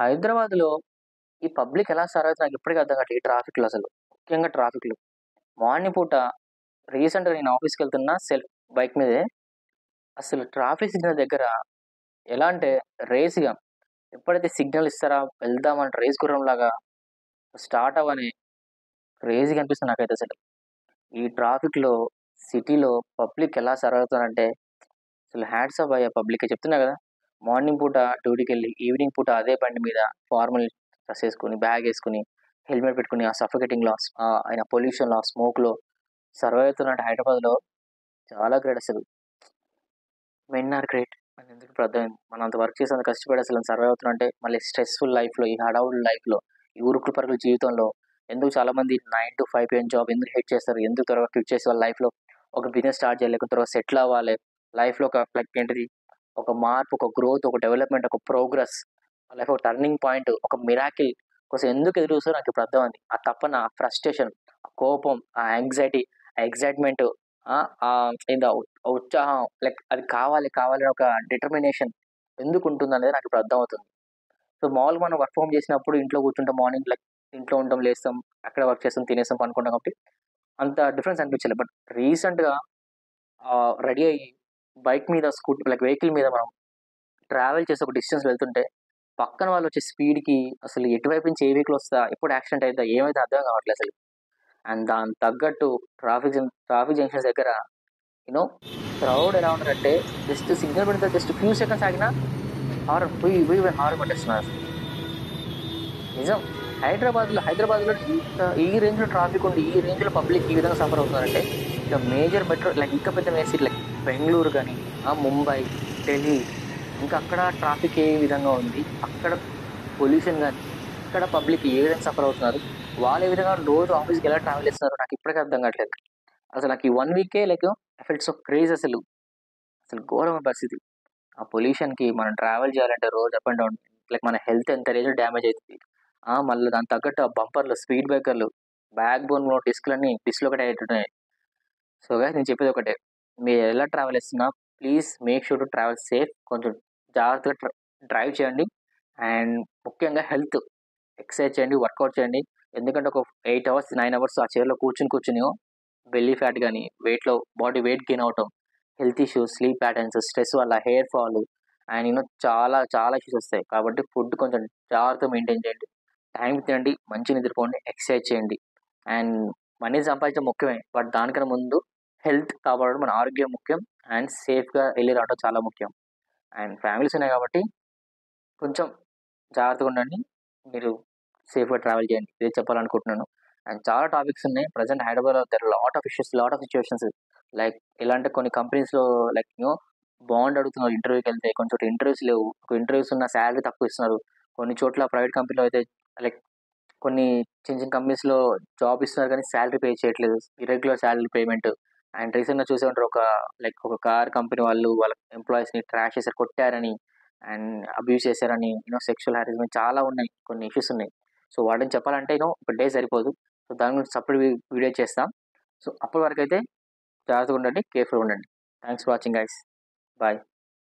హైదరాబాద్‌లో ఈ పబ్లిక్ ఎలా సర్వైవ్ నాకు ఇప్పటికి అర్థం కావట్లేదు. ఈ ట్రాఫిక్‌లో అసలు. ముఖ్యంగా ట్రాఫిక్‌లో. మార్నింగ్ పూట రీసెంట్‌గా నేను ఆఫీస్‌కెళ్తున్నా బైక్ మీదే. అసలు ట్రాఫిక్ సిగ్నల్ దగ్గర ఎలా అంటే రేస్‌గా ఎప్పుడైతే సిగ్నల్ ఇస్తారా వెళ్దామని రేస్ గుర్రంలాగా స్టార్ట్ అవ్వని క్రేజీగా అనిపిస్తుంది నాకైతే అసలు. ఈ ట్రాఫిక్‌లో సిటీలో పబ్లిక్ ఎలా సర్వైవ్ అవుతున్నారంటే అసలు హ్యాట్స్ ఆఫ్ భయ్యా పబ్లిక్‌కి చెప్తున్నా కదా! మార్నింగ్ పూట డ్యూటీకెళ్ళి, ఈవినింగ్ పూట అదే బండి మీద ఫార్మల్ డ్రెస్ ఏసుకొని, బ్యాగేసుకొని, హెల్మెట్ పెట్టుకొని, ఆ సఫోకేటింగ్‌లో ఆయన పొల్యూషన్‌లో, ఆ స్మోక్‌లో సర్వైవ్ అవుతున్నట్టు హైదరాబాద్‌లో చాలా గ్రేట్ అసలు. మెన్ ఆర్ గ్రేట్ అని ఎందుకు ఇప్పుడు అర్థమైంది. మనం అంత వర్క్ చేసి అంత కష్టపడి అసలు సర్వైవ్ అవుతున్నామంటే, మళ్ళీ స్ట్రెస్‌ఫుల్ లైఫ్‌లో, ఈ హడావుడి లైఫ్‌లో, ఈ ఉరుకులు పరుగుల జీవితంలో ఎందుకు చాలామంది 9-5 పీఎం జాబ్ ఎందుకు హేట్ చేస్తారు? ఎందుకు త్వరగా క్విట్ చేసి వాళ్ళ లైఫ్‌లో ఒక బిజినెస్ స్టార్ట్ చేయాలి, లేకపోతే త్వరగా సెటిల్ అవ్వాలి. లైఫ్‌లో ఒక లైక్ ఏంటిది ఒక మార్పు, ఒక గ్రోత్, ఒక డెవలప్‌మెంట్, ఒక ప్రోగ్రెస్, లైఫ్ ఒక టర్నింగ్ పాయింట్, ఒక మిరాకిల్ కోసం ఎందుకు ఎదురు చూస్తారో నాకిప్పుడు అర్థమైంది. ఆ తపన, ఆ ఫ్రస్ట్రేషన్, ఆ కోపం, ఆ యాంక్సైటీ, ఆ ఎక్సైట్‌మెంట్ ఏందో ఆ ఉత్సాహం అది కావాలి, కావాలి అని ఒక డిటర్మినేషన్ ఎందుకుంటుందనేది నాకిప్పుడు అర్థమవుతుంది. సో, మామూలుగా మనం వర్క్ ఫ్రమ్ చేసినప్పుడు ఇంట్లో కూర్చుంటాం మార్నింగ్ ఇంట్లో ఉంటాం, లేస్తాం, అక్కడే వర్క్ చేస్తాం, తినేస్తాం, పనుకుంటాం కాబట్టి అంత డిఫరెన్స్ అనిపించలే. బట్ రీసెంట్‌గా రెడీ అయ్యి బైక్ మీద వెహికల్ మీద మనం ట్రావెల్ చేసి ఒక డిస్టెన్స్ వెళ్తుంటే, పక్కన వాళ్ళొచ్చే స్పీడ్‌కి అసలు ఎటువైపు నుంచి ఏ వెహికల్ వస్తదా? ఎప్పుడు యాక్సిడెంట్ అయిద్దా? ఏమైద్దో అర్థం కావట్లే అసలు. అండ్ దానికి తగ్గట్టు ట్రాఫిక్ జంక్షన్స్ దగ్గర యూ నో క్రౌడ్ ఎలా ఉన్నారంటే జస్ట్ సిగ్నల్ పెడితే జస్ట్ ఫ్యూ సెకండ్స్ ఆగినా హారన్ పొయ్యి హారన్ కొట్టేస్తున్నారసలు. నిజం. హైదరాబాద్‌లో ఈ రేంజ్‌లో ట్రాఫిక్ ఉండి, ఈ రేంజ్‌లో పబ్లిక్ ఈ విధంగా సఫర్ అవుతున్నారంటే, ఇక మేజర్ మెట్రో ఇంకా పెద్ద మేజర్ సిటీ బెంగుళూరు గాని, ముంబై, ఢిల్లీ ఇంకా అక్కడ ట్రాఫిక్ ఏ విధంగా ఉంది, అక్కడ పొల్యూషన్ గాని, అక్కడ పబ్లిక్ ఏ విధంగా సఫర్ అవుతున్నారు, వాళ్ళు ఏ విధంగా రోజు ఆఫీస్‌కి ఎలా ట్రావెల్ చేస్తున్నారో నాకు ఇప్పటికి అర్థం కావట్లేదు. అసలు నాకు ఈ 1 వీకే ఐ ఫెల్ట్ సో క్రేజ్ అసలు. అసలు ఘోరమైన పరిస్థితి. ఆ పొల్యూషన్‌కి మనం ట్రావెల్ చేయాలంటే రోజు అప్ అండ్ డౌన్ మన హెల్త్ ఎంత రేంజ్‌లో డ్యామేజ్ అయితది. మళ్ళీ దానికి తగ్గట్టు ఆ బంపర్‌లు, స్పీడ్ బ్రేకర్‌లు, బ్యాక్ బోన్‌లో డిస్క్‌లన్నీ డిస్‌లొకేట్ అయ్యేటున్నాయి. సో, గైస్ నేను చెప్పేది ఒకటే. మీరు ఎలా ట్రావెల్ చేస్తున్నా please make sure to travel safe. కొంచెం జాగ్రత్తగా డ్రైవ్ చేయండి. అండ్ ముఖ్యంగా హెల్త్ ఎక్సర్సైజ్ చేయండి, వర్కౌట్ చేయండి. ఎందుకంటే ఒక 8 అవర్స్, 9 అవర్స్ ఆ చైర్‌లో కూర్చొని బెల్లీ ఫ్యాట్ గాని, బాడీ వెయిట్ గెయిన్ అవ్వటం, health issues, sleep patterns, stress వల్ల హెయిర్ ఫాల్ అండ్ చాలా చాలా ఇష్యూస్ వస్తాయి. కాబట్టి ఫుడ్ కొంచెం జాగ్రత్తగా మెయింటైన్ చేయండి. టైంకి తినండి, మంచిగా నిద్రపోండి, ఎక్సర్సైజ్ చేయండి. అండ్ మనీ సంపాదించడం ముఖ్యమే. బట్ దానికన్నా ముందు హెల్త్ కాపాడడం, మన ఆరోగ్యం ముఖ్యం. అండ్ సేఫ్‌గా ఎళ్లి రావడం చాలా ముఖ్యం. అండ్ ఫ్యామిలీస్ ఉన్నాయి కాబట్టి కొంచెం జాగ్రత్తగా ఉండండి. మీరు సేఫ్‌గా ట్రావెల్ చేయండి. ఇదే చెప్పాలనుకుంటున్నాను. అండ్ చాలా టాపిక్స్ ఉన్నాయి. ప్రెజెంట్ హైదరాబాద్‌లో there are lot of issues, lot of situations ఎలా అంటే కొన్ని కంపెనీస్‌లో బాండ్ అడుగుతున్నారు ఇంటర్వ్యూకెళ్తే. కొన్ని చోట్ల ఇంటర్వ్యూస్ లేవు. ఇంటర్వ్యూస్ ఉన్న సాలరీ తక్కువ ఇస్తున్నారు. కొన్ని చోట్ల ప్రైవేట్ కంపెనీలో అయితే లైక్ కొన్ని చిన్న కంపెనీస్‌లో జాబ్ ఇస్తున్నారు కానీ సాలరీ పే చేయట్లేదు. Irregular salary payment. అండ్ రీసెంట్‌గా చూసే ఉంటారు. ఒక కార్ కంపెనీ వాళ్ళు వాళ్ళ ఎంప్లాయీస్‌ని ట్రాష్ చేసారు, కొట్టారని అండ్ అబ్యూజ్ చేశారని, సెక్షువల్ హారాస్మెంట్ చాలా ఉన్నాయి. కొన్ని ఇష్యూస్ ఉన్నాయి. సో, వాటిని చెప్పాలంటే ఒక డే సరిపోదు. సో, దాని గురించి సెపరేట్ వీడియో చేస్తాం. సో, అప్పటి వరకైతే జాగ్రత్తగా ఉండండి. కేర్‌ఫుల్‌గా ఉండండి. Thanks for watching guys. Bye.